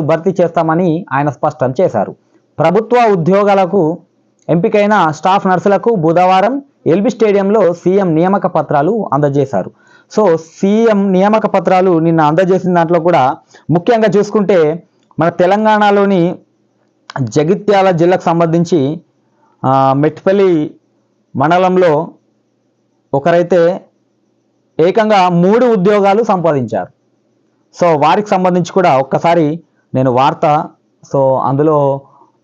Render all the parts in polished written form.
భర్తీ చేస్తామని ఆయన స్పష్టం చేశారు. ప్రభుత్వ ఉద్యోగాలకు ఎంపికైన స్టాఫ్ నర్సులకు బుధవారం ఎల్బీ స్టేడియంలో సీఎం నియామక పత్రాలు అందజేశారు. సో సీఎం నియామక పత్రాలు నిన్న అందజేసిన దాంట్లో కూడా ముఖ్యంగా చూసుకుంటే మన తెలంగాణలోని జగిత్యాల జిల్లాకు సంబంధించి మెట్పల్లి మండలంలో ఒకరైతే ఏకంగా 3 ఉద్యోగాలు సంపాదించారు. సో వారికి సంబంధించి కూడా ఒక్కసారి నేను వార్త సో అందులో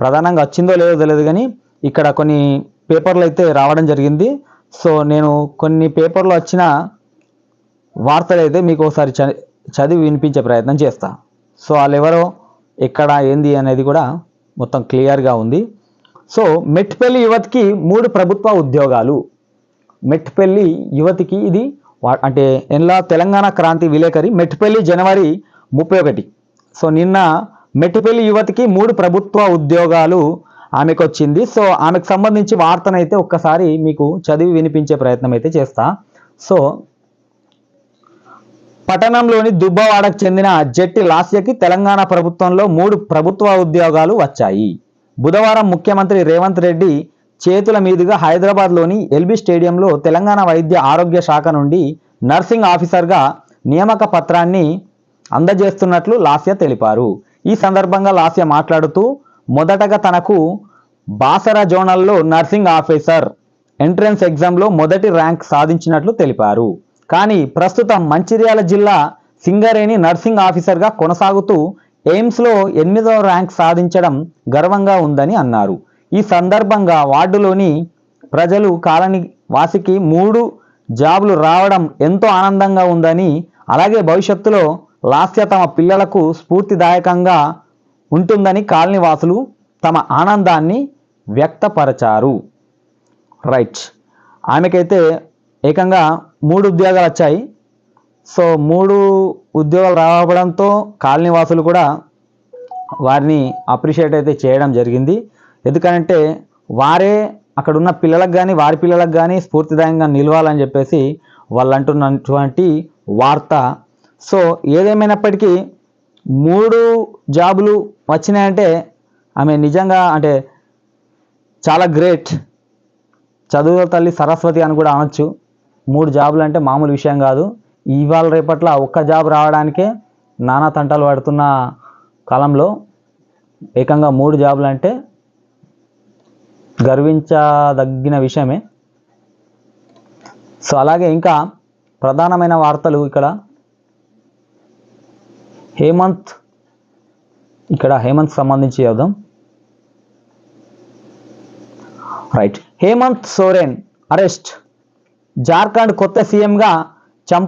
ప్రధానంగా వచ్చిందో లేదో తెలియదు, కానీ ఇక్కడ కొన్ని పేపర్లు అయితే రావడం జరిగింది. సో నేను కొన్ని పేపర్లో వచ్చిన వార్తలు అయితే మీకు ఒకసారి చదివి వినిపించే ప్రయత్నం చేస్తా. సో వాళ్ళు ఎవరో ఎక్కడ ఏంది అనేది కూడా మొత్తం క్లియర్గా ఉంది. సో మెట్పల్లి యువతికి 3 ప్రభుత్వ ఉద్యోగాలు. మెట్పల్లి యువతికి ఇది అంటే ఎన్లా తెలంగాణ క్రాంతి విలేకరి మెట్పల్లి జనవరి 31. సో నిన్న మెట్పల్లి యువతికి 3 ప్రభుత్వ ఉద్యోగాలు ఆమెకు వచ్చింది. సో ఆమెకు సంబంధించి వార్తనైతే ఒక్కసారి మీకు చదివి వినిపించే ప్రయత్నం అయితే చేస్తా. సో పట్టణంలోని దుబ్బవాడకు చెందిన జట్టి లాస్యకి తెలంగాణ ప్రభుత్వంలో 3 ప్రభుత్వ ఉద్యోగాలు వచ్చాయి. బుధవారం ముఖ్యమంత్రి రేవంత్ రెడ్డి చేతుల మీదుగా హైదరాబాద్లోని ఎల్బీ స్టేడియంలో తెలంగాణ వైద్య ఆరోగ్య శాఖ నుండి నర్సింగ్ ఆఫీసర్గా నియామక పత్రాన్ని అందజేస్తున్నట్లు లాస్య తెలిపారు. ఈ సందర్భంగా లాస్య మాట్లాడుతూ మొదటగా తనకు బాసర జోనల్లో నర్సింగ్ ఆఫీసర్ ఎంట్రన్స్ ఎగ్జామ్లో మొదటి ర్యాంక్ సాధించినట్లు తెలిపారు. కానీ ప్రస్తుతం మంచిర్యాల జిల్లా సింగరేణి నర్సింగ్ ఆఫీసర్గా కొనసాగుతూ ఎయిమ్స్లో 8వ ర్యాంక్ సాధించడం గర్వంగా ఉందని అన్నారు. ఈ సందర్భంగా వార్డులోని ప్రజలు కాలనీ వాసికి 3 జాబులు రావడం ఎంతో ఆనందంగా ఉందని, అలాగే భవిష్యత్తులో లాస్య తమ పిల్లలకు స్ఫూర్తిదాయకంగా ఉంటుందని కాలనీ వాసులు తమ ఆనందాన్ని వ్యక్తపరిచారు. రైట్, ఆమెకైతే ఏకంగా 3 ఉద్యోగాలు వచ్చాయి. సో 3 ఉద్యోగాలు రావడంతో కాలనీ వాసులు కూడా వారిని అప్రిషియేట్ అయితే చేయడం జరిగింది. ఎందుకంటే వారే అక్కడ ఉన్న పిల్లలకు కానీ వారి పిల్లలకు కానీ స్ఫూర్తిదాయంగా నిలవాలని చెప్పేసి వాళ్ళు అంటున్నటువంటి వార్త. సో ఏదేమైనప్పటికీ 3 జాబులు వచ్చినాయంటే ఆమె నిజంగా అంటే చాలా గ్రేట్. చదువుల తల్లి సరస్వతి అని కూడా అనొచ్చు. 3 జాబులు అంటే మామూలు విషయం కాదు. ఇవాళ రేపట్ల ఒక్క జాబ్ రావడానికే నానా తంటాలు పడుతున్న కాలంలో ఏకంగా 3 జాబులు అంటే గర్వించదగిన విషయమే. సో అలాగే ఇంకా ప్రధానమైన వార్తలు ఇక్కడ హేమంత్ సంబంధించి చూద్దాం. Right, Hemant Soren arrest. జార్ఖండ్ కొత్త సీఎంగా